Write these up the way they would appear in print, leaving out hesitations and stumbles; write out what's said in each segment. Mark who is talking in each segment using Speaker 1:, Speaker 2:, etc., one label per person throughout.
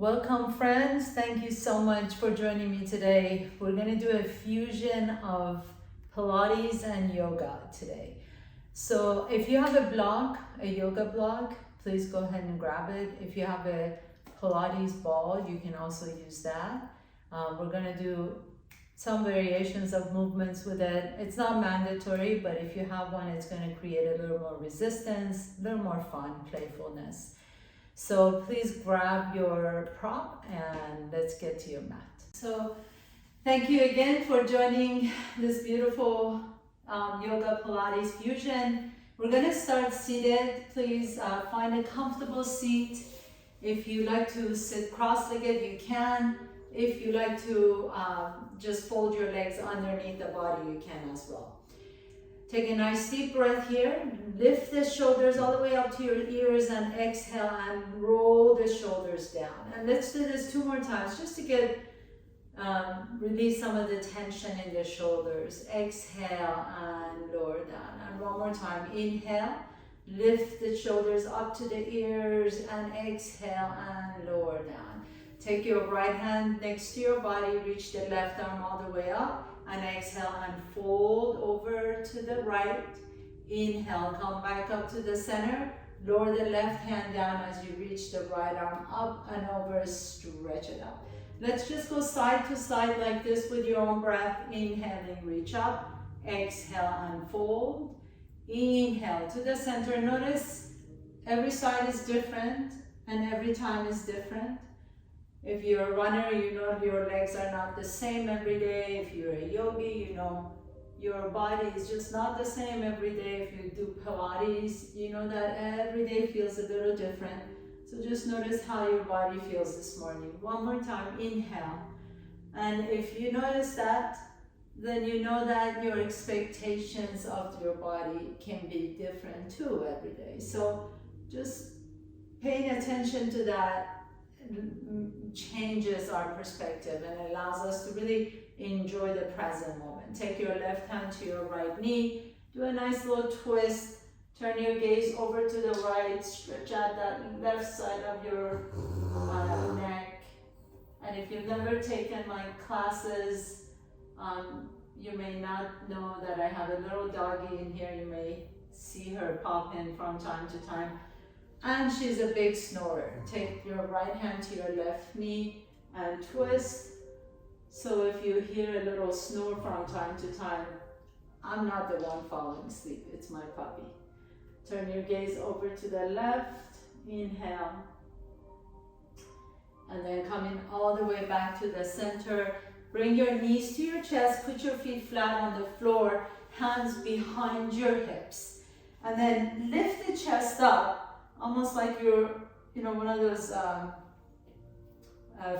Speaker 1: Welcome friends, thank you so much for joining me today. We're going to do a fusion of Pilates and yoga today. So if you have a block, a yoga block, please go ahead and grab it. If you have a Pilates ball, you can also use that. We're going to do some variations of movements with it. It's not mandatory, but if you have one, it's going to create a little more resistance, a little more fun, playfulness. So please grab your prop and let's get to your mat. So thank you again for joining this beautiful yoga Pilates fusion. We're going to start seated. Please find a comfortable seat. If you like to sit cross-legged, you can. If you like to just fold your legs underneath the body, you can as well. Take a nice deep breath here. Lift the shoulders all the way up to your ears and exhale and roll the shoulders down. And let's do this 2 more times just to get release some of the tension in the shoulders. Exhale and lower down. And 1 more time. Inhale. Lift the shoulders up to the ears and exhale and lower down. Take your right hand next to your body. Reach the left arm all the way up. And exhale and fold over to the right. Inhale, come back up to the center. Lower the left hand down as you reach the right arm up and over, stretch it up. Let's just go side to side like this with your own breath. Inhaling, reach up. Exhale and fold. Inhale to the center. Notice every side is different and every time is different. If you're a runner, you know your legs are not the same every day. If you're a yogi, you know your body is just not the same every day. If you do Pilates, you know that every day feels a little different. So just notice how your body feels this morning. 1 more time, inhale. And if you notice that, then you know that your expectations of your body can be different too every day. So just paying attention to that changes our perspective and allows us to really enjoy the present moment. Take your left hand to your right knee, do a nice little twist, turn your gaze over to the right, stretch out that left side of your neck. And if you've never taken my classes, you may not know that I have a little doggy in here. You may see her pop in from time to time. And she's a big snorer. Take your right hand to your left knee and twist. So if you hear a little snore from time to time, I'm not the one falling asleep, it's my puppy. Turn your gaze over to the left, inhale. And then coming all the way back to the center. Bring your knees to your chest, put your feet flat on the floor, hands behind your hips. And then lift the chest up. Almost like you're, one of those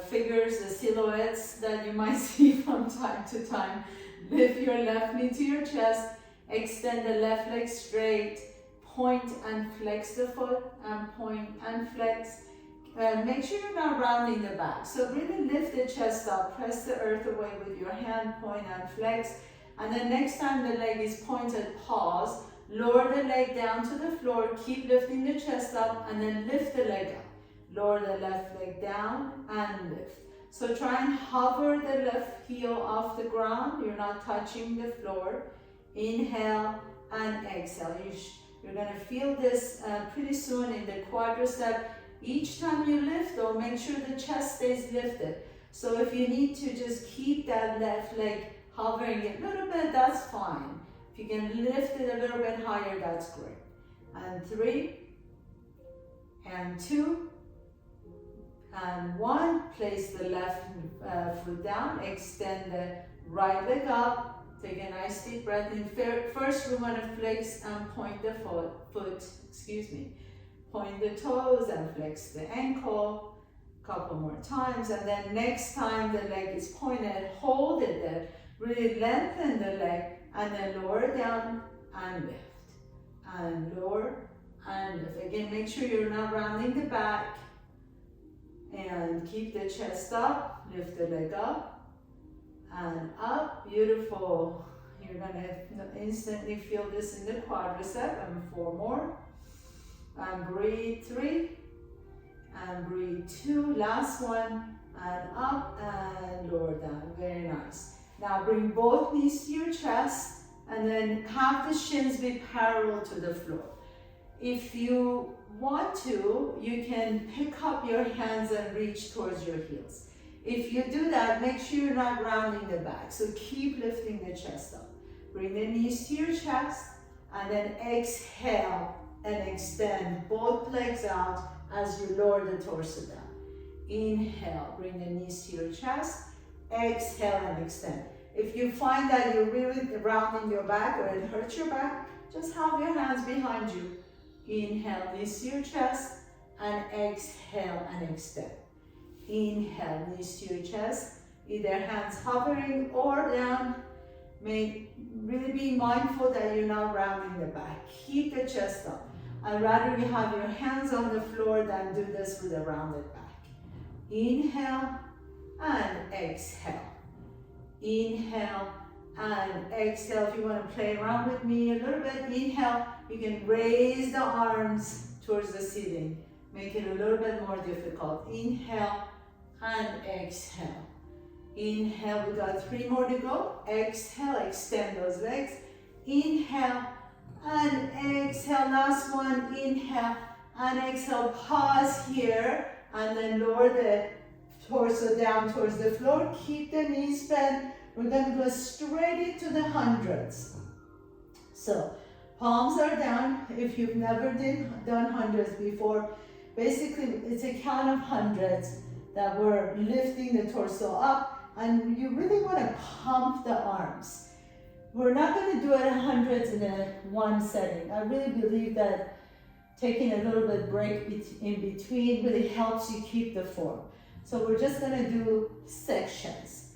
Speaker 1: figures, the silhouettes that you might see from time to time. Lift your left knee to your chest, extend the left leg straight, point and flex the foot, and point and flex. Make sure you're not rounding the back. So really lift the chest up, press the earth away with your hand, point and flex. And then next time the leg is pointed, pause. Lower the leg down to the floor, keep lifting the chest up, and then lift the leg up. Lower the left leg down and lift. So try and hover the left heel off the ground. You're not touching the floor. Inhale and exhale. You're going to feel this pretty soon in the quadricep. Each time you lift though, make sure the chest stays lifted. So if you need to just keep that left leg hovering a little bit, that's fine. If you can lift it a little bit higher, that's great. And 3, and 2, and 1. Place the left foot down, extend the right leg up. Take a nice deep breath in. First, we want to flex and point the foot, point the toes and flex the ankle. A couple more times, and then next time the leg is pointed, hold it there. Really lengthen the leg. And then lower down and lift. And lower and lift. Again, make sure you're not rounding the back. And keep the chest up. Lift the leg up. And up. Beautiful. You're going to instantly feel this in the quadricep. And 4 more. And breathe. 3. and breathe 2, last one, and up and lower down, very nice. Now bring both knees to your chest and then have the shins be parallel to the floor. If you want to, you can pick up your hands and reach towards your heels. If you do that, make sure you're not rounding the back, so keep lifting the chest up. Bring the knees to your chest and then exhale and extend both legs out as you lower the torso down. Inhale, bring the knees to your chest, exhale and extend. If you find that you're really rounding your back or it hurts your back, just have your hands behind you. Inhale, knees to your chest, and exhale and extend. Inhale, knees to your chest, either hands hovering or down. Really be mindful that you're not rounding the back. Keep the chest up. I'd rather you have your hands on the floor than do this with a rounded back. Inhale and exhale. Inhale and exhale. If you want to play around with me a little bit, inhale, you can raise the arms towards the ceiling. Make it a little bit more difficult. Inhale and exhale. Inhale, we got 3 more to go. Exhale, extend those legs. Inhale and exhale. Last one, inhale and exhale. Pause here and then lower the torso down towards the floor. Keep the knees bent. We're going to go straight into the hundreds. So palms are down. If you've never done hundreds before, basically it's a count of hundreds that we're lifting the torso up, and you really want to pump the arms. We're not going to do it hundreds in one setting. I really believe that taking a little bit break in between really helps you keep the form. So we're just going to do sections.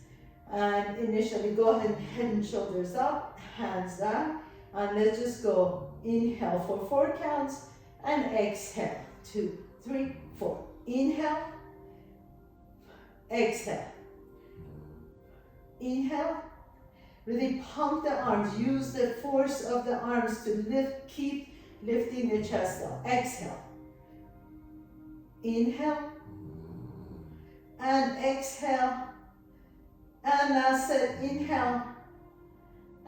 Speaker 1: And initially go ahead, head and shoulders up, hands down, and let's just go. Inhale for 4 counts and exhale. 2, 3, 4. Inhale, exhale. Inhale, really pump the arms. Use the force of the arms to lift, keep lifting the chest up. Exhale. Inhale and exhale. And last set, inhale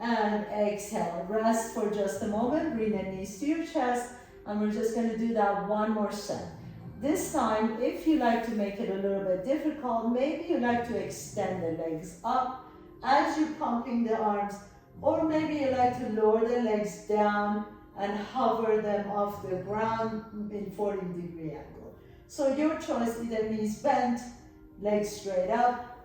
Speaker 1: and exhale. Rest for just a moment. Bring the knees to your chest, and we're just going to do that one more set. This time, if you like to make it a little bit difficult, maybe you like to extend the legs up as you're pumping the arms, or maybe you like to lower the legs down and hover them off the ground in 40-degree angle. So your choice, either knees bent, legs straight up,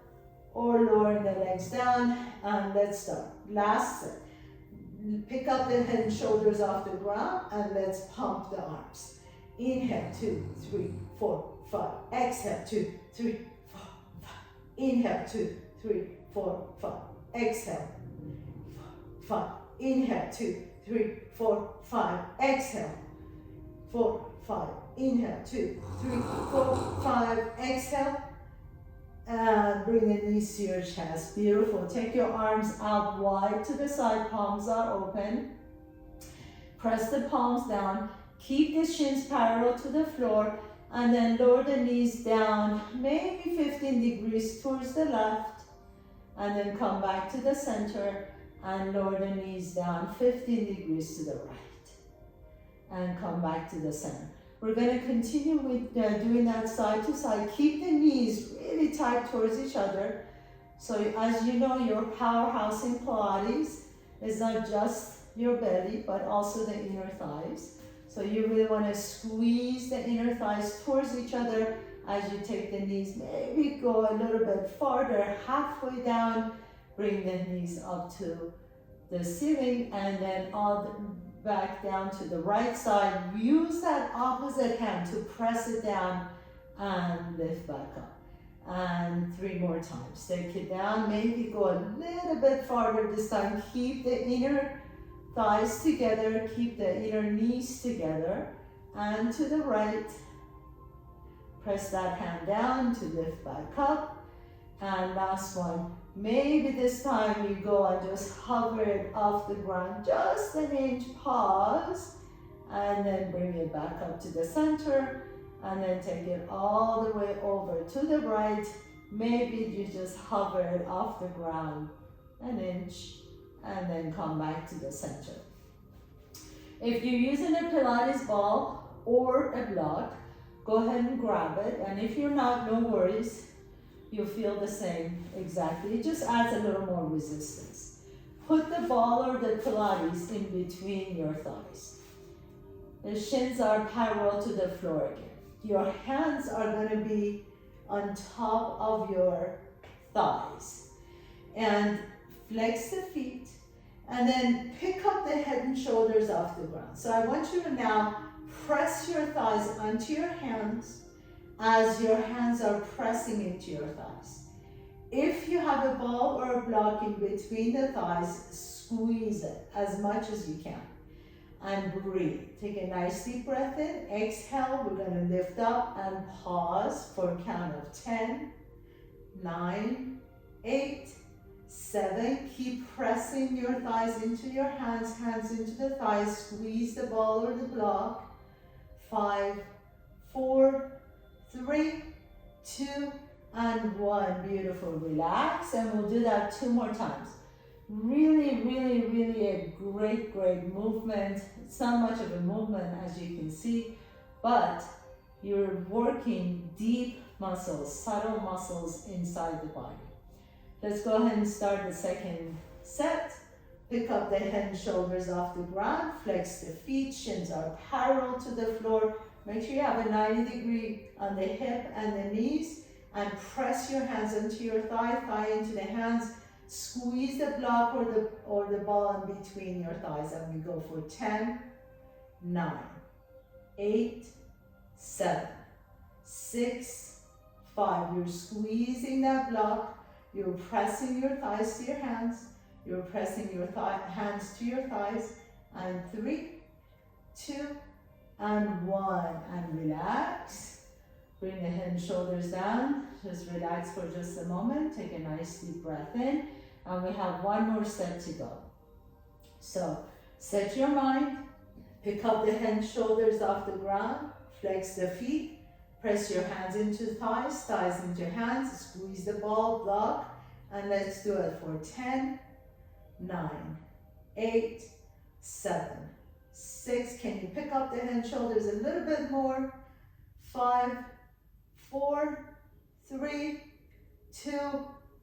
Speaker 1: or lowering the legs down. And let's start. Last set. Pick up the head and shoulders off the ground, and let's pump the arms. Inhale, 2, 3, 4, 5. Exhale, 2, 3, 4, 5. Inhale, 2, 3, 4, 5. Exhale, 5. Inhale, 2, 3, 4, 5. Exhale, 4, 5. Inhale, 2, 3, 4, 5. Exhale, and bring the knees to your chest. Beautiful. Take your arms out wide to the side. Palms are open. Press the palms down. Keep the shins parallel to the floor, and then lower the knees down, maybe 15 degrees towards the left, and then come back to the center and lower the knees down 15 degrees to the right, and come back to the center. We're going to continue with doing that side to side. Keep the knees really tight towards each other. So as you know, your powerhouse in Pilates is not just your belly, but also the inner thighs. So you really want to squeeze the inner thighs towards each other as you take the knees. Maybe go a little bit farther, halfway down. Bring the knees up to the ceiling, and then all back down to the right side. Use that opposite hand to press it down and lift back up. And 3 more times. Take it down. Maybe go a little bit farther this time. Keep the inner thighs together, keep the inner knees together, and to the right. Press that hand down to lift back up. And last one, maybe this time you go and just hover it off the ground, just an inch, pause, and then bring it back up to the center, and then take it all the way over to the right. Maybe you just hover it off the ground an inch, and then come back to the center. If you're using a Pilates ball or a block, go ahead and grab it, and if you're not, no worries, you'll feel the same exactly. It just adds a little more resistance. Put the ball or the Pilates in between your thighs. The shins are parallel to the floor again. Your hands are going to be on top of your thighs. And flex the feet, and then pick up the head and shoulders off the ground. So I want you to now press your thighs onto your hands as your hands are pressing into your thighs. If you have a ball or a block in between the thighs, squeeze it as much as you can. And breathe. Take a nice deep breath in. Exhale. We're going to lift up and pause for a count of 10, 9, 8, 7. Keep pressing your thighs into your hands, hands into the thighs. Squeeze the ball or the block. 5, 4, 3, 2, and 1. Beautiful. Relax, and we'll do that 2 more times. Really, really, really a great, great movement. It's not much of a movement, as you can see, but you're working deep muscles, subtle muscles inside the body. Let's go ahead and start the second set. Pick up the head and shoulders off the ground. Flex the feet. Shins are parallel to the floor. Make sure you have a 90-degree on the hip and the knees. And press your hands into your thigh, thigh into the hands. Squeeze the block or the ball in between your thighs. And we go for 10, 9, 8, 7, 6, 5. You're squeezing that block. You're pressing your thighs to your hands. You're pressing your hands to your thighs. And 3, 2, and 1. And relax. Bring the head and shoulders down. Just relax for just a moment. Take a nice deep breath in. And we have 1 more set to go. So set your mind. Pick up the head and shoulders off the ground. Flex the feet. Press your hands into thighs, thighs into hands. Squeeze the ball, block. And let's do it for 10, 9, 8, 7, 6. Can you pick up the head and shoulders a little bit more? 5, 4, 3, 2,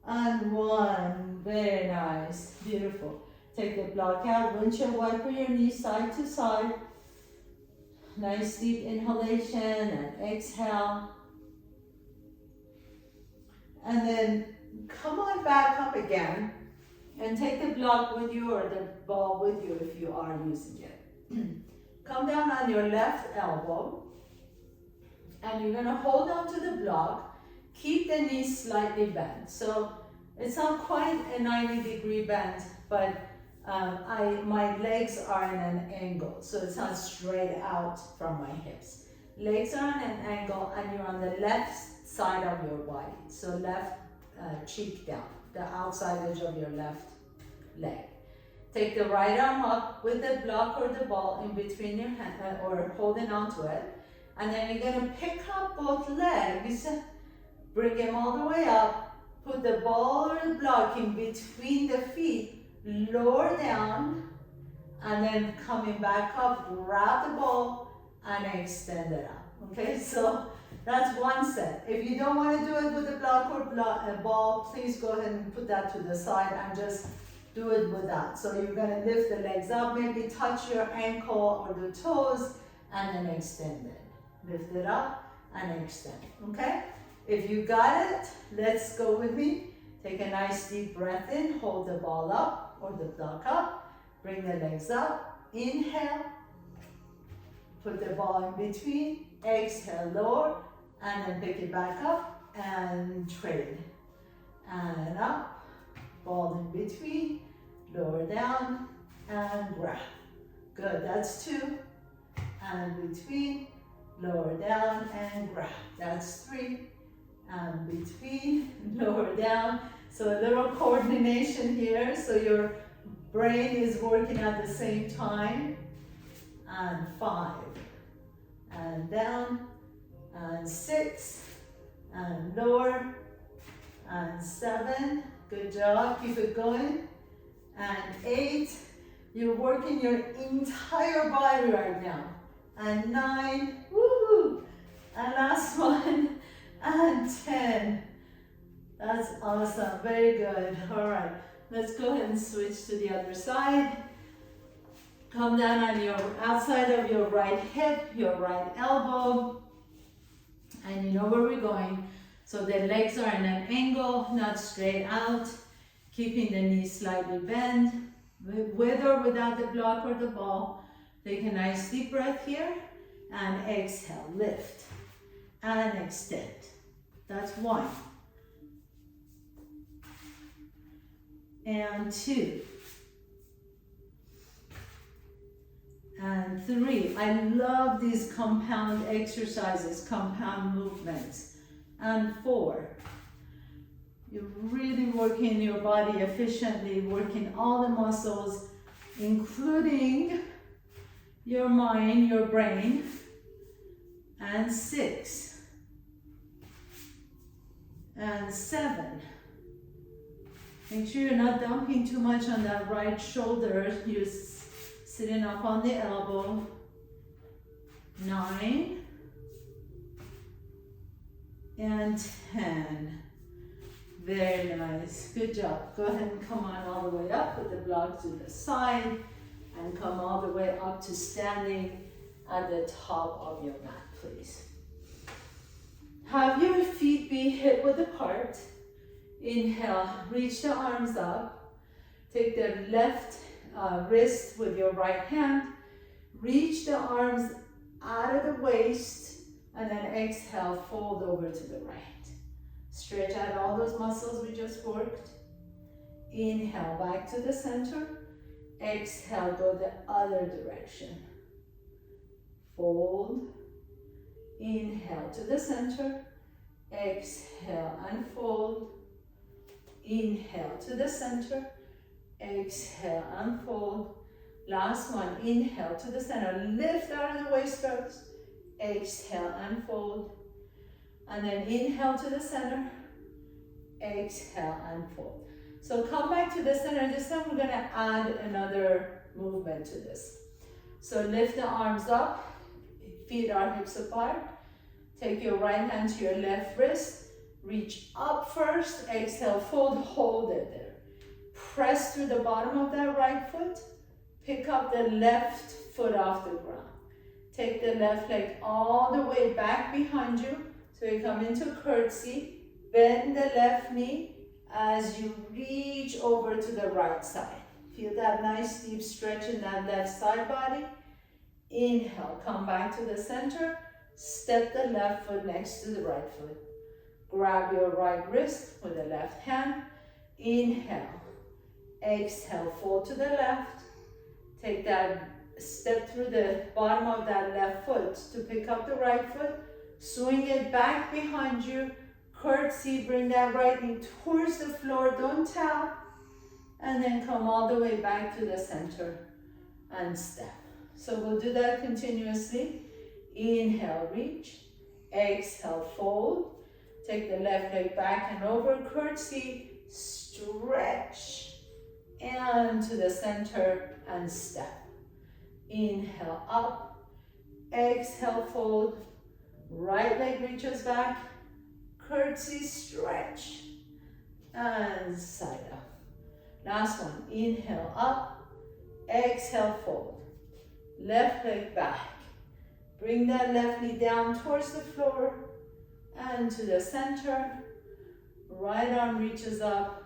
Speaker 1: and 1. Very nice. Beautiful. Take the block out. Windshield wiper your knees side to side. Nice deep inhalation and exhale. And then come on back up again and take the block with you or the ball with you if you are using it. Come down on your left elbow, and you're going to hold on to the block. Keep the knees slightly bent. So it's not quite a 90-degree bend, but my legs are in an angle, so it's not straight out from my hips. Legs are on an angle, and you're on the left side of your body. So left cheek down, the outside edge of your left leg. Take the right arm up with the block or the ball in between your hand, or holding onto it. And then you're going to pick up both legs, bring them all the way up, put the ball or the block in between the feet, lower down, and then coming back up, grab the ball and extend it up. Okay, so that's 1 set. If you don't want to do it with the block or ball, please go ahead and put that to the side and just do it with that. So you're going to lift the legs up, maybe touch your ankle or the toes, and then extend it. Lift it up and extend, okay? If you got it, let's go with me. Take a nice deep breath in, hold the ball up or the block up, bring the legs up, inhale, put the ball in between, exhale, lower, and then pick it back up and trade. And up, ball in between, lower down, and grab. Good, that's 2, and between, lower down, and grab. That's 3, and between, lower down. So a little coordination here, so your brain is working at the same time. And 5, and down, and 6, and lower, and 7, good job, keep it going, and 8, you're working your entire body right now, and 9, woo, and last one, and 10, that's awesome, very good, all right, let's go ahead and switch to the other side. Come down on your outside of your right hip, your right elbow, and you know where we're going. So the legs are in an angle, not straight out, keeping the knees slightly bent, with or without the block or the ball. Take a nice deep breath here, and exhale, lift, and extend. That's 1. And 2. And 3, I love these compound exercises, compound movements. And 4, you're really working your body efficiently, working all the muscles, including your mind, your brain. And 6, and 7. Make sure you're not dumping too much on that right shoulder. You're sitting up on the elbow. 9, and 10. Very nice, good job. Go ahead and come on all the way up with the block to the side, and come all the way up to standing at the top of your mat, please. Have your feet be hip width apart. Inhale, reach the arms up. Take the left wrist with your right hand. Reach the arms out of the waist, and then exhale, fold over to the right. Stretch out all those muscles we just worked. Inhale, back to the center. Exhale, go the other direction. Fold. Inhale to the center. Exhale and fold. Inhale to the center. Exhale and fold. Last one, inhale to the center. Lift out of the waist first. Exhale and fold. And then inhale to the center. Exhale and fold. So come back to the center. This time we're going to add another movement to this. So lift the arms up. Feet are hips apart. Take your right hand to your left wrist. Reach up first. Exhale, fold, hold it there. Press through the bottom of that right foot. Pick up the left foot off the ground. Take the left leg all the way back behind you. So you come into curtsy. Bend the left knee as you reach over to the right side. Feel that nice deep stretch in that left side body. Inhale, come back to the center. Step the left foot next to the right foot. Grab your right wrist with the left hand. Inhale. Exhale, fold to the left. Take that step through the bottom of that left foot to pick up the right foot. Swing it back behind you. Curtsy, bring that right knee towards the floor. Don't tap. And then come all the way back to the center and step. So we'll do that continuously. Inhale, reach. Exhale, fold. Take the left leg back and over. Curtsy, stretch. And to the center and step. Inhale, up. Exhale, fold. Right leg reaches back. Curtsy, stretch. And side up. Last one. Inhale, up. Exhale, fold. Left leg back. Bring that left knee down towards the floor and to the center. Right arm reaches up.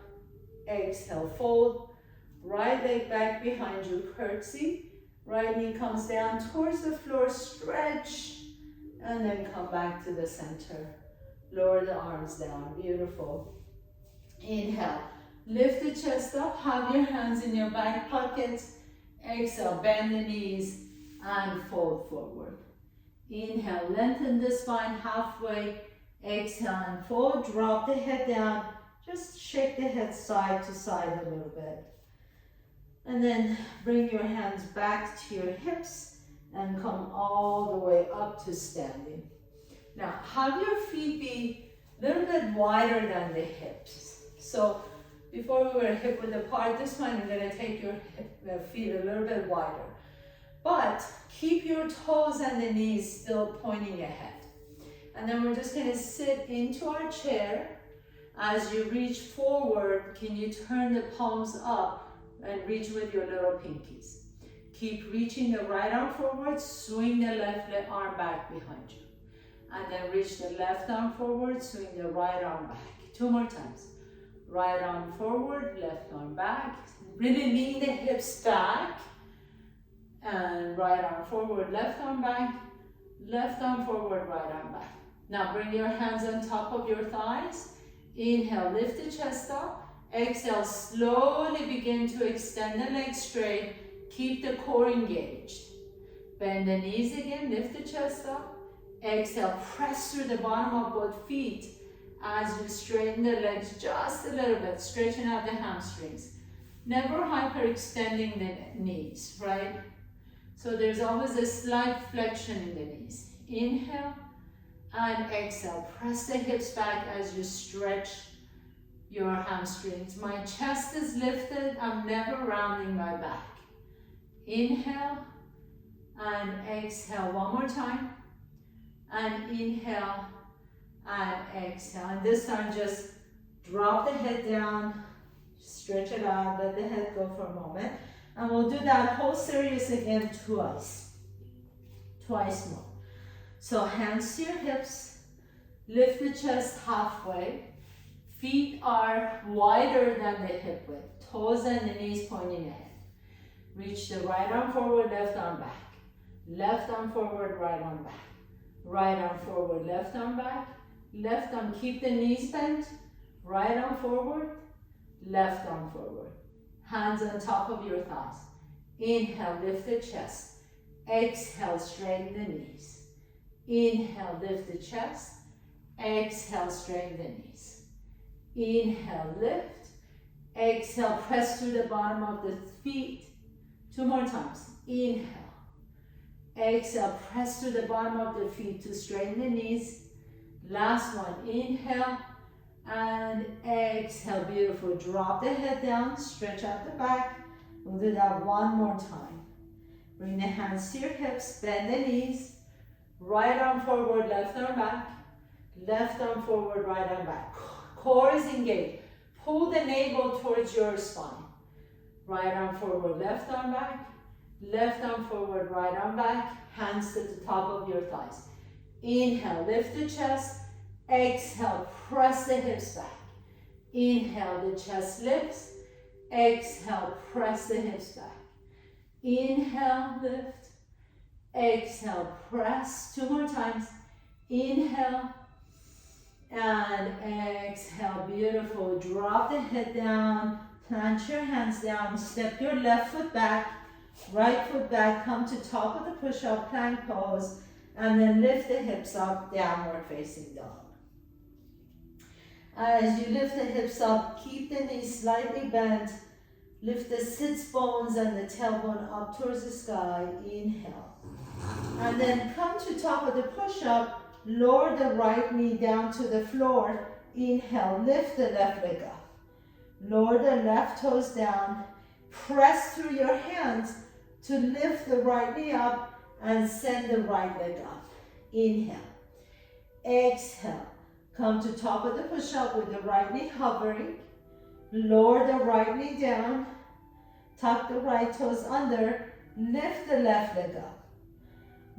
Speaker 1: Exhale, fold. Right leg back behind you, curtsy. Right knee comes down towards the floor, stretch, and then come back to the center. Lower the arms down, beautiful. Inhale, lift the chest up, have your hands in your back pockets. Exhale, bend the knees and fold forward. Inhale, lengthen the spine halfway. Exhale and fold, drop the head down. Just shake the head side to side a little bit. And then bring your hands back to your hips and come all the way up to standing. Now, have your feet be a little bit wider than the hips. So before we were hip width apart, this time you're gonna take your feet a little bit wider. But keep your toes and the knees still pointing ahead. And then we're just gonna sit into our chair. As you reach forward, can you turn the palms up and reach with your little pinkies? Keep reaching the right arm forward, swing the left arm back behind you. And then reach the left arm forward, swing the right arm back. 2 more times. Right arm forward, left arm back. Really lean the hips back. And right arm forward, left arm back. Left arm forward, right arm back. Now bring your hands on top of your thighs. Inhale, lift the chest up. Exhale, slowly begin to extend the legs straight. Keep the core engaged. Bend the knees again, lift the chest up. Exhale, press through the bottom of both feet as you straighten the legs just a little bit, stretching out the hamstrings. Never hyperextending the knees, right? So there's always a slight flexion in the knees. Inhale and exhale. Press the hips back as you stretch your hamstrings. My chest is lifted. I'm never rounding my back. Inhale and exhale. One more time. And inhale and exhale. And this time just drop the head down, stretch it out, let the head go for a moment. And we'll do that whole series again twice. Twice more. So hands to your hips, lift the chest halfway. Feet are wider than the hip width. Toes and the knees pointing ahead. Reach the right arm forward, left arm back. Left arm forward, right arm back. Right arm forward, left arm back. Left arm, keep the knees bent. Right arm forward, left arm forward. Hands on top of your thighs. Inhale, lift the chest. Exhale, straighten the knees. Inhale, lift the chest. Exhale, straighten the knees. Inhale, lift. Exhale, press through the bottom of the feet. 2 more times. Inhale. Exhale, press through the bottom of the feet to straighten the knees. Last one. Inhale and exhale. Beautiful. Drop the head down, stretch out the back. We'll do that one more time. Bring the hands to your hips, bend the knees. Right arm forward, left arm back. Left arm forward, right arm back. Core is engaged. Pull the navel towards your spine. Right arm forward, left arm back. Left arm forward, right arm back. Hands to the top of your thighs. Inhale, lift the chest. Exhale, press the hips back. Inhale, the chest lifts. Exhale, press the hips back. Inhale, lift. Exhale, press. 2 more times. Inhale and exhale. Beautiful. Drop the head down. Plant your hands down. Step your left foot back. Right foot back. Come to top of the push-up plank pose. And then lift the hips up. Downward facing dog. As you lift the hips up, keep the knees slightly bent. Lift the sits bones and the tailbone up towards the sky. Inhale. And then come to top of the push-up. Lower the right knee down to the floor. Inhale. Lift the left leg up. Lower the left toes down. Press through your hands to lift the right knee up and send the right leg up. Inhale. Exhale. Come to top of the push-up with the right knee hovering. Lower the right knee down. Tuck the right toes under. Lift the left leg up.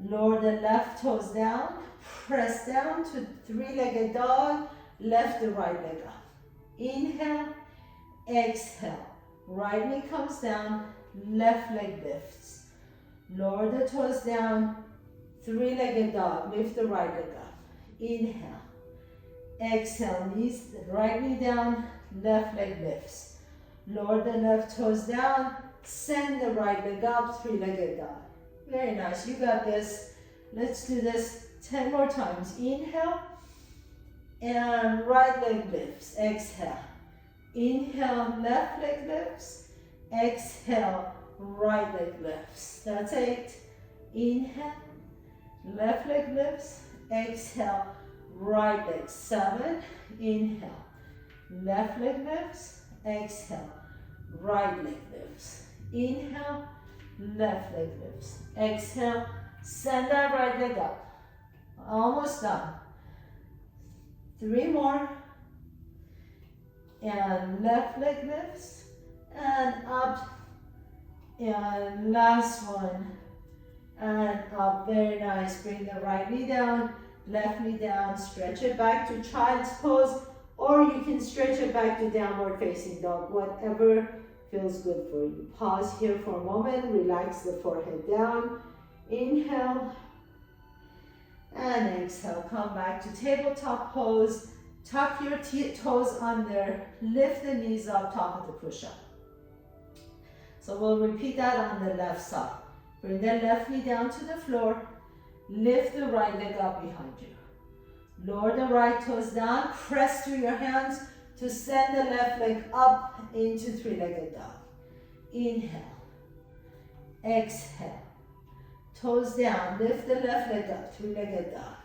Speaker 1: Lower the left toes down. Press down to 3-legged dog. Left the right leg up. Inhale. Exhale. Right knee comes down. Left leg lifts. Lower the toes down. 3-legged dog. Lift the right leg up. Inhale. Exhale, knees, right knee down, left leg lifts. Lower the left toes down, send the right leg up, 3-legged dog. Very nice, you got this. Let's do this 10 more times. Inhale, and right leg lifts. Exhale. Inhale, left leg lifts. Exhale, right leg lifts. That's 8. Inhale, left leg lifts. exhale, right leg, 7, inhale, left leg lifts, exhale, right leg lifts, inhale, left leg lifts, exhale, send that right leg up, almost done, 3 more, and left leg lifts, and up, and last one, and up, very nice, bring the right knee down, left knee down, stretch it back to child's pose, or you can stretch it back to downward facing dog, whatever feels good for you. Pause here for a moment, relax the forehead down, inhale, and exhale, come back to tabletop pose, tuck your toes under, lift the knees up, top of the push-up. So we'll repeat that on the left side. Bring the left knee down to the floor, lift the right leg up behind you. Lower the right toes down, press through your hands to send the left leg up into three-legged dog. Inhale, exhale, toes down, lift the left leg up, three-legged dog.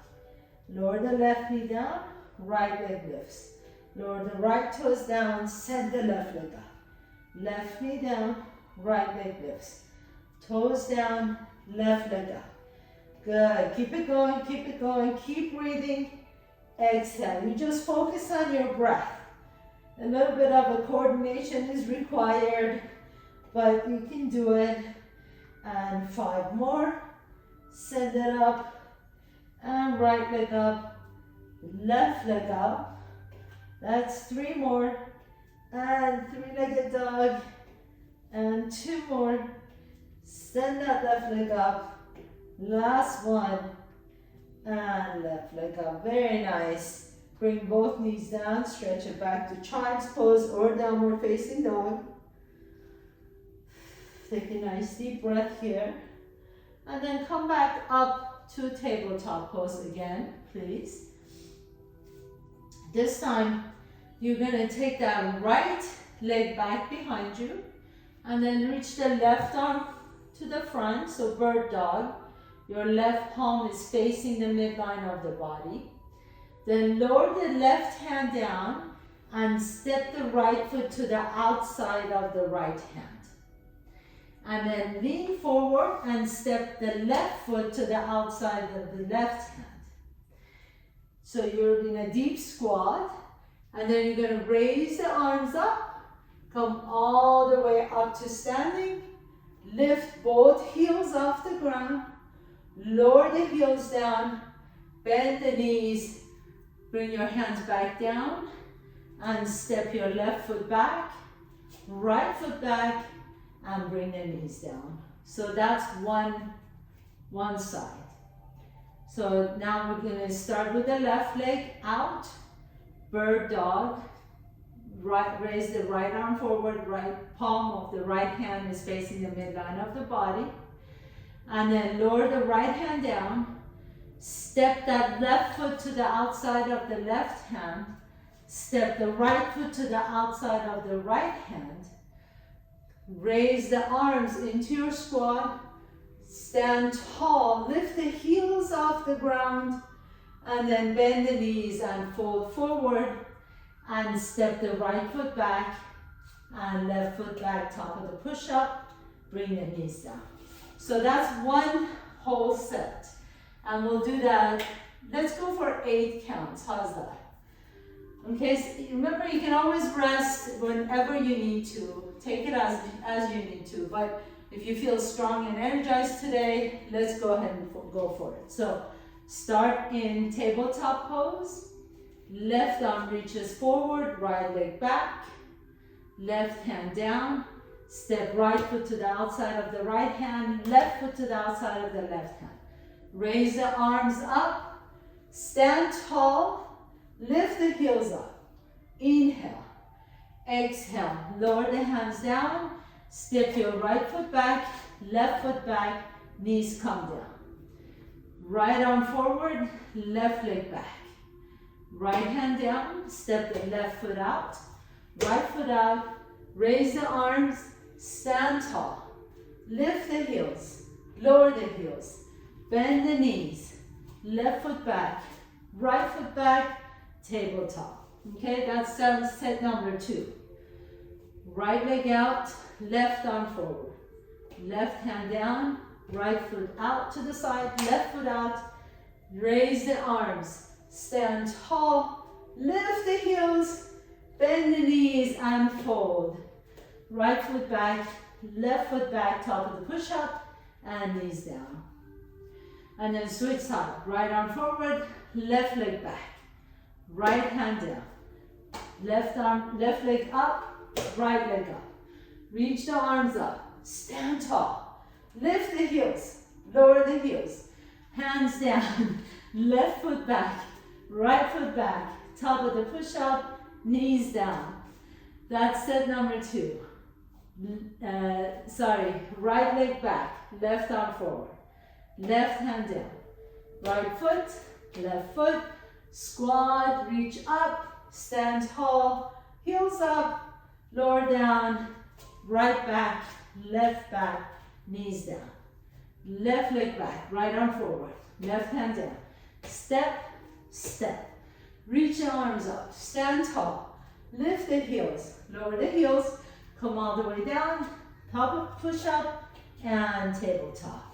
Speaker 1: Lower the left knee down, right leg lifts. Lower the right toes down, send the left leg up. Left knee down, right leg lifts. Toes down, left leg up. Good, keep it going, keep breathing. Exhale, you just focus on your breath. A little bit of a coordination is required, but you can do it. And 5 more, send it up, and right leg up, left leg up. That's 3 more, and three-legged dog, and 2 more. Send that left leg up, last one, and left leg up, very nice. Bring both knees down, stretch it back to child's pose or downward facing dog. Take a nice deep breath here. And then come back up to tabletop pose again, please. This time, you're gonna take that right leg back behind you and then reach the left arm to the front, so bird dog. Your left palm is facing the midline of the body. Then lower the left hand down and step the right foot to the outside of the right hand. And then lean forward and step the left foot to the outside of the left hand. So you're in a deep squat, and then you're going to raise the arms up, come all the way up to standing, lift both heels off the ground, lower the heels down, bend the knees, bring your hands back down, and step your left foot back, right foot back, and bring the knees down. So that's one side. So now we're going to start with the left leg out, bird dog, raise the right arm forward, right palm of the right hand is facing the midline of the body. And then lower the right hand down, step that left foot to the outside of the left hand, step the right foot to the outside of the right hand, raise the arms into your squat, stand tall, lift the heels off the ground, and then bend the knees and fold forward and step the right foot back and left foot back, top of the push-up, bring the knees down. So that's one whole set. And we'll do that, let's go for 8 counts, how's that? Okay, so remember you can always rest whenever you need to, take it as you need to, but if you feel strong and energized today, let's go ahead and go for it. So start in tabletop pose, left arm reaches forward, right leg back, left hand down, step right foot to the outside of the right hand, left foot to the outside of the left hand. Raise the arms up, stand tall, lift the heels up. Inhale, exhale, lower the hands down, step your right foot back, left foot back, knees come down. Right arm forward, left leg back. Right hand down, step the left foot out, right foot out, raise the arms, stand tall, lift the heels, lower the heels, bend the knees, left foot back, right foot back, tabletop. Okay, that's set number 2. Right leg out, left arm forward. Left hand down, right foot out to the side, left foot out. Raise the arms, stand tall, lift the heels, bend the knees and fold. Right foot back, left foot back, top of the push-up, and knees down. And then switch side, right arm forward, left leg back, right hand down, left leg up, right leg up. Reach the arms up, stand tall, lift the heels, lower the heels, hands down, left foot back, right foot back, top of the push-up, knees down. That's set number 2. Right leg back, left arm forward, left hand down, right foot, left foot, squat, reach up, stand tall, heels up, lower down, right back, knees down. Left leg back, right arm forward, left hand down, step, step. Reach the arms up, stand tall, lift the heels, lower the heels, come all the way down, top of push-up, and tabletop.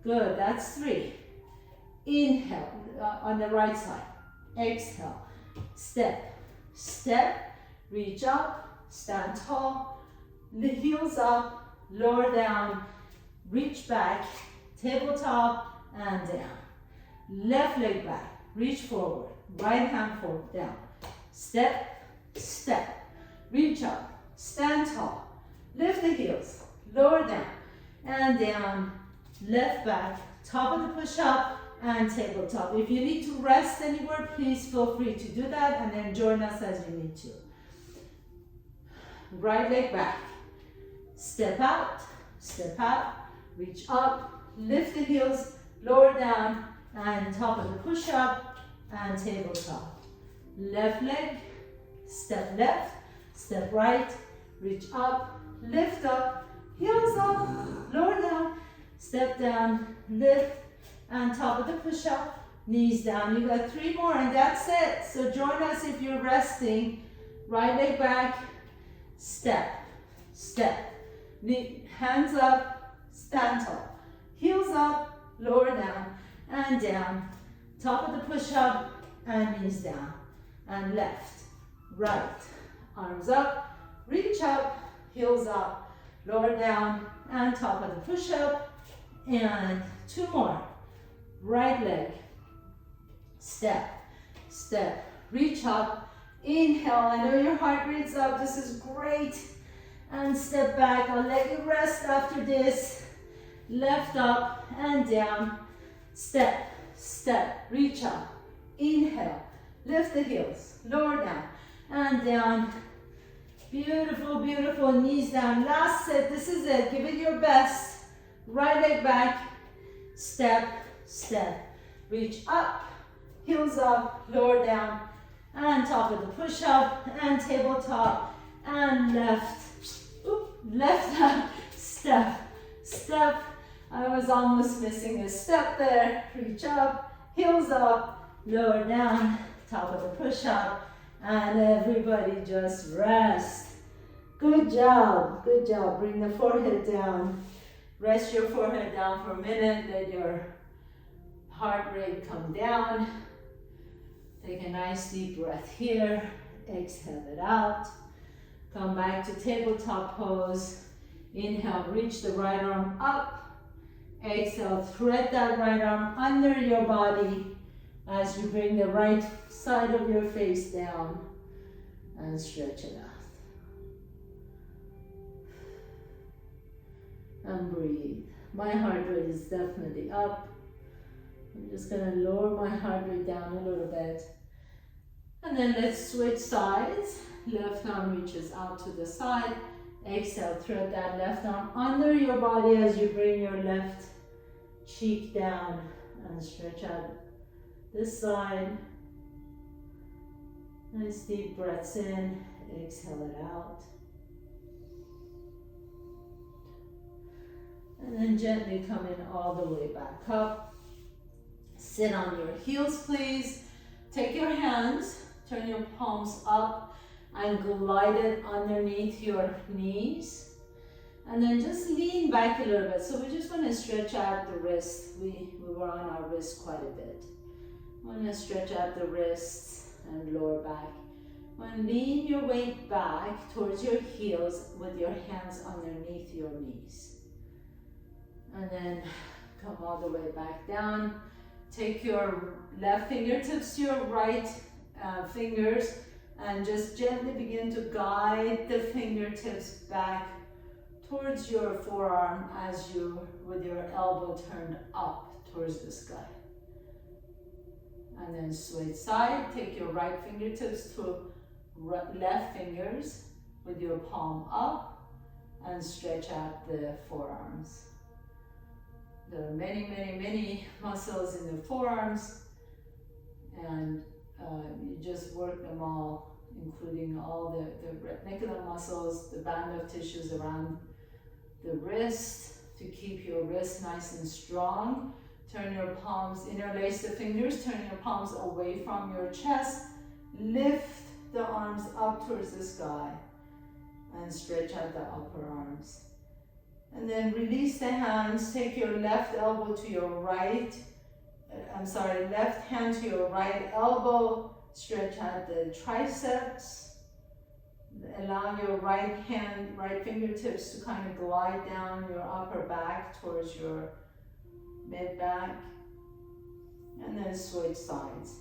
Speaker 1: Good, that's 3. Inhale, on the right side. Exhale, step, step, reach up, stand tall, the heels up, lower down, reach back, tabletop, and down. Left leg back, reach forward, right hand forward, down. Step, step, reach up, stand tall, lift the heels, lower down, and down, left back, top of the push-up, and tabletop. If you need to rest anywhere, please feel free to do that, and then join us as you need to. Right leg back, step out, reach up, lift the heels, lower down, and top of the push-up, and tabletop. Left leg, step left, step right, reach up, lift up, heels up, lower down, step down, lift, and top of the push-up, knees down. You got 3 more and that's it. So join us if you're resting. Right leg back, step, step, hands up, stand tall, heels up, lower down, and down, top of the push-up, and knees down, and left, right, arms up, reach up, heels up, lower down, and top of the push-up, and 2 more. Right leg, step, step, reach up, inhale, I know your heart rate's up, this is great, and step back, I'll let you rest after this, left up and down, step, step, reach up, inhale, lift the heels, lower down, and down, beautiful, beautiful, knees down, last set, this is it, give it your best, right leg back, step, step, reach up, heels up, lower down, and top of the push-up, and tabletop, and left up, step, step, I was almost missing a step there, reach up, heels up, lower down, top of the push-up, and everybody just rest. Good job, bring the forehead down, rest your forehead down for a minute, let your heart rate come down. Take a nice deep breath here. Exhale it out. Come back to tabletop pose. Inhale, reach the right arm up. Exhale, thread that right arm under your body as you bring the right side of your face down and stretch it out. And breathe. My heart rate is definitely up. I'm just going to lower my heart rate down a little bit. And then let's switch sides. Left arm reaches out to the side. Exhale, thread that left arm under your body as you bring your left cheek down and stretch out this side. Nice deep breaths in. Exhale it out. And then gently come in all the way back up. Sit on your heels, please. Take your hands, turn your palms up and glide it underneath your knees. And then just lean back a little bit. So we just want to stretch out the wrist. We were on our wrist quite a bit. Want to stretch out the wrists and lower back. And lean your weight back towards your heels with your hands underneath your knees. And then come all the way back down. Take your left fingertips to your right fingers and just gently begin to guide the fingertips back towards your forearm as you, with your elbow turned up towards the sky. And then switch side, take your right fingertips to left fingers with your palm up and stretch out the forearms. There are many, many, many muscles in the forearms, and you just work them all, including all the reticular muscles, the band of tissues around the wrist to keep your wrist nice and strong. Turn your palms, interlace the fingers, turn your palms away from your chest, lift the arms up towards the sky, and stretch out the upper arms. And then release the hands, take your left elbow to your right, left hand to your right elbow, stretch out the triceps. Allow your right hand, right fingertips to kind of glide down your upper back towards your mid back. And then switch sides.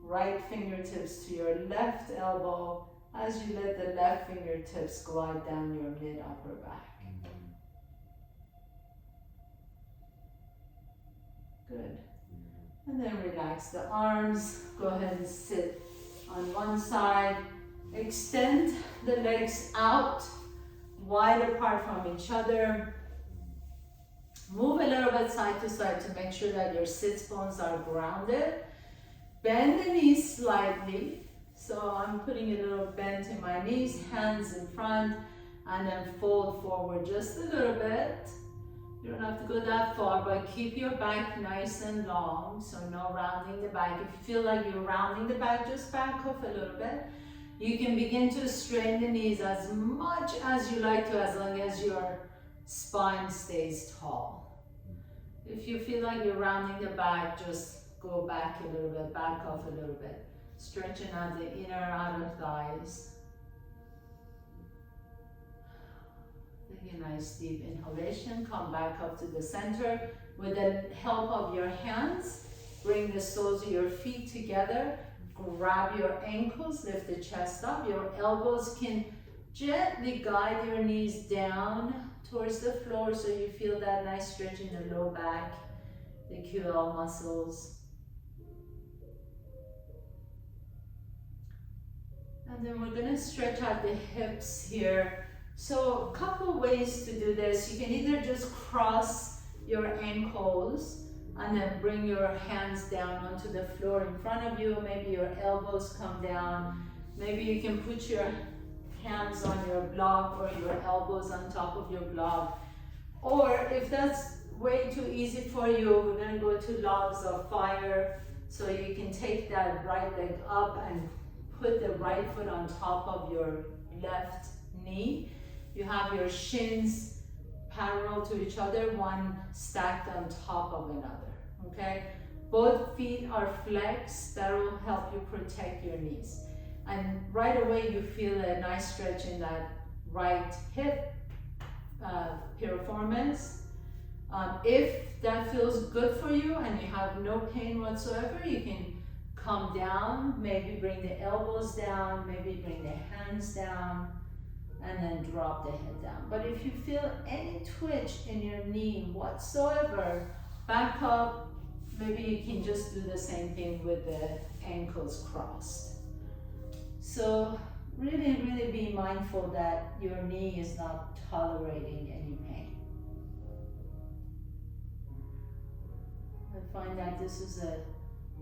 Speaker 1: Right fingertips to your left elbow as you let the left fingertips glide down your mid upper back. Good. And then relax the arms. Go ahead and sit on one side. Extend the legs out, wide apart from each other. Move a little bit side to side to make sure that your sits bones are grounded. Bend the knees slightly. So I'm putting a little bend in my knees, hands in front, and then fold forward just a little bit. You don't have to go that far, but keep your back nice and long, so no rounding the back. If you feel like you're rounding the back, just back off a little bit. You can begin to straighten the knees as much as you like to, as long as your spine stays tall. If you feel like you're rounding the back, just go back a little bit, back off a little bit. Stretching out the inner outer thighs. Take a nice deep inhalation, come back up to the center. With the help of your hands, bring the soles of your feet together. Grab your ankles, lift the chest up. Your elbows can gently guide your knees down towards the floor so you feel that nice stretch in the low back, the QL muscles. And then we're going to stretch out the hips here. So a couple ways to do this. You can either just cross your ankles and then bring your hands down onto the floor in front of you. Maybe your elbows come down. Maybe you can put your hands on your block or your elbows on top of your block. Or if that's way too easy for you, we're going to go to logs of fire. So you can take that right leg up and put the right foot on top of your left knee. You have your shins parallel to each other, one stacked on top of another, okay? Both feet are flexed. That will help you protect your knees. And right away you feel a nice stretch in that right hip piriformis. If that feels good for you and you have no pain whatsoever, you can come down, maybe bring the elbows down, maybe bring the hands down, and then drop the head down. But if you feel any twitch in your knee whatsoever, back up. Maybe you can just do the same thing with the ankles crossed. So really, really be mindful that your knee is not tolerating any pain. I find that this is a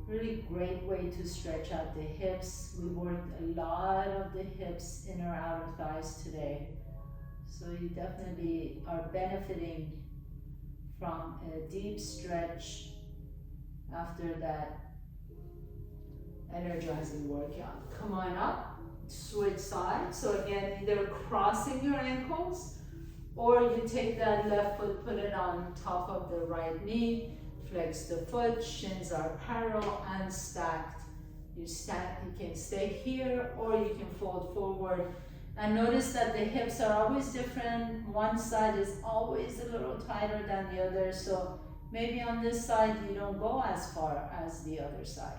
Speaker 1: really great way to stretch out the hips. We worked a lot of the hips, inner outer thighs today. So you definitely are benefiting from a deep stretch after that energizing workout. Come on up, switch sides. So again, either crossing your ankles, or you take that left foot, put it on top of the right knee, flex the foot, shins are parallel and stacked. You can stay here, or you can fold forward. And notice that the hips are always different. One side is always a little tighter than the other, so maybe on this side you don't go as far as the other side.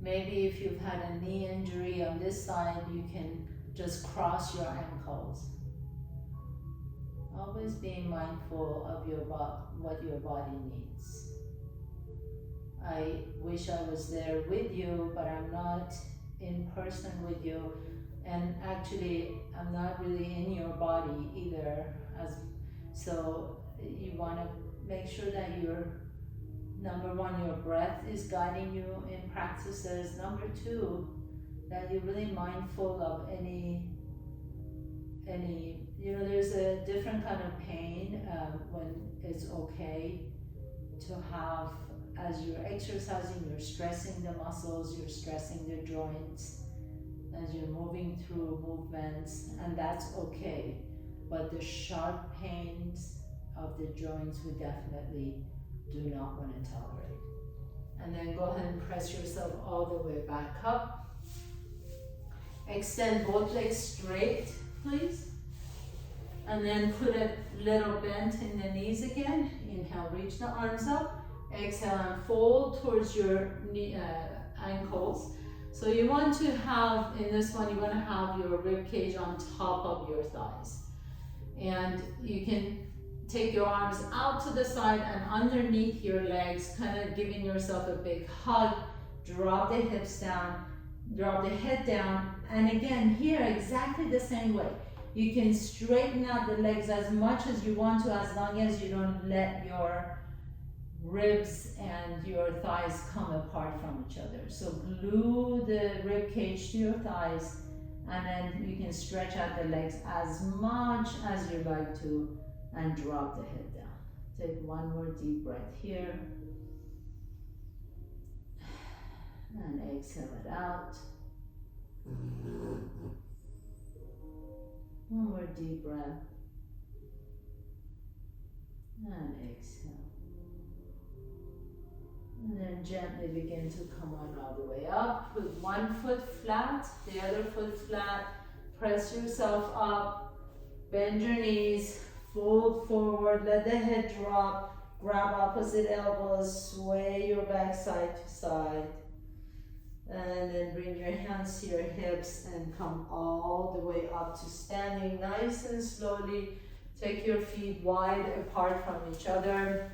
Speaker 1: Maybe if you've had a knee injury on this side, you can just cross your ankles. Always being mindful of what your body needs. I wish I was there with you, but I'm not in person with you. And actually, I'm not really in your body either. So you want to make sure that number one, your breath is guiding you in practices. Number two, that you're really mindful of any, there's a different kind of pain when it's okay to have, as you're exercising, you're stressing the muscles, you're stressing the joints, as you're moving through movements, and that's okay. But the sharp pains of the joints we definitely do not want to tolerate. And then go ahead and press yourself all the way back up. Extend both legs straight, please. And then put a little bend in the knees again. Inhale, reach the arms up. Exhale and fold towards your ankles. So you want to have, in this one, you want to have your rib cage on top of your thighs. And you can take your arms out to the side and underneath your legs, kind of giving yourself a big hug. Drop the hips down, drop the head down. And again, here, exactly the same way. You can straighten out the legs as much as you want to, as long as you don't let your ribs and your thighs come apart from each other. So glue the rib cage to your thighs, and then you can stretch out the legs as much as you like to, and drop the head down. Take one more deep breath here. And exhale it out. One more deep breath. And exhale. And then gently begin to come on all the way up. Put one foot flat, the other foot flat. Press yourself up. Bend your knees. Fold forward. Let the head drop. Grab opposite elbows. Sway your back side to side. And then bring your hands to your hips and come all the way up to standing nice and slowly. Take your feet wide apart from each other.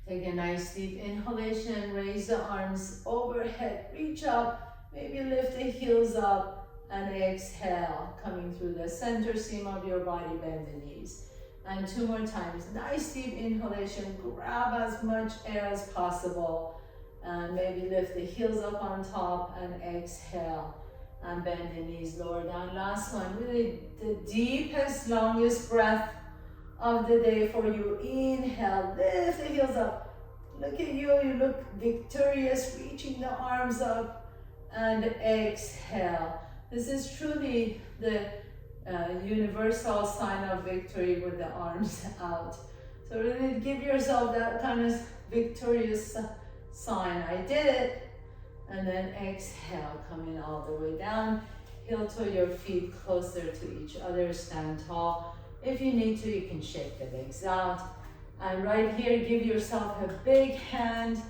Speaker 1: Take a nice deep inhalation. Raise the arms overhead. Reach up. Maybe lift the heels up. And exhale. Coming through the center seam of your body. Bend the knees. And two more times. Nice deep inhalation. Grab as much air as possible. And maybe lift the heels up on top and exhale and bend the knees, lower down. Last one, really the deepest, longest breath of the day for you. Inhale, lift the heels up. Look at you, you look victorious, reaching the arms up, and exhale. This is truly the universal sign of victory with the arms out. So really give yourself that kind of victorious sign. I did it. And then exhale, coming all the way down. Heel toe your feet closer to each other. Stand tall. If you need to, you can shake the legs out. And right here, give yourself a big hand,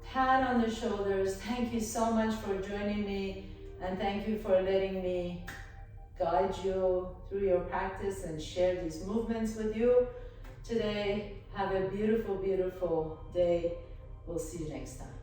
Speaker 1: pat on the shoulders. Thank you so much for joining me, and thank you for letting me guide you through your practice and share these movements with you today. Have a beautiful, beautiful day. We'll see you next time.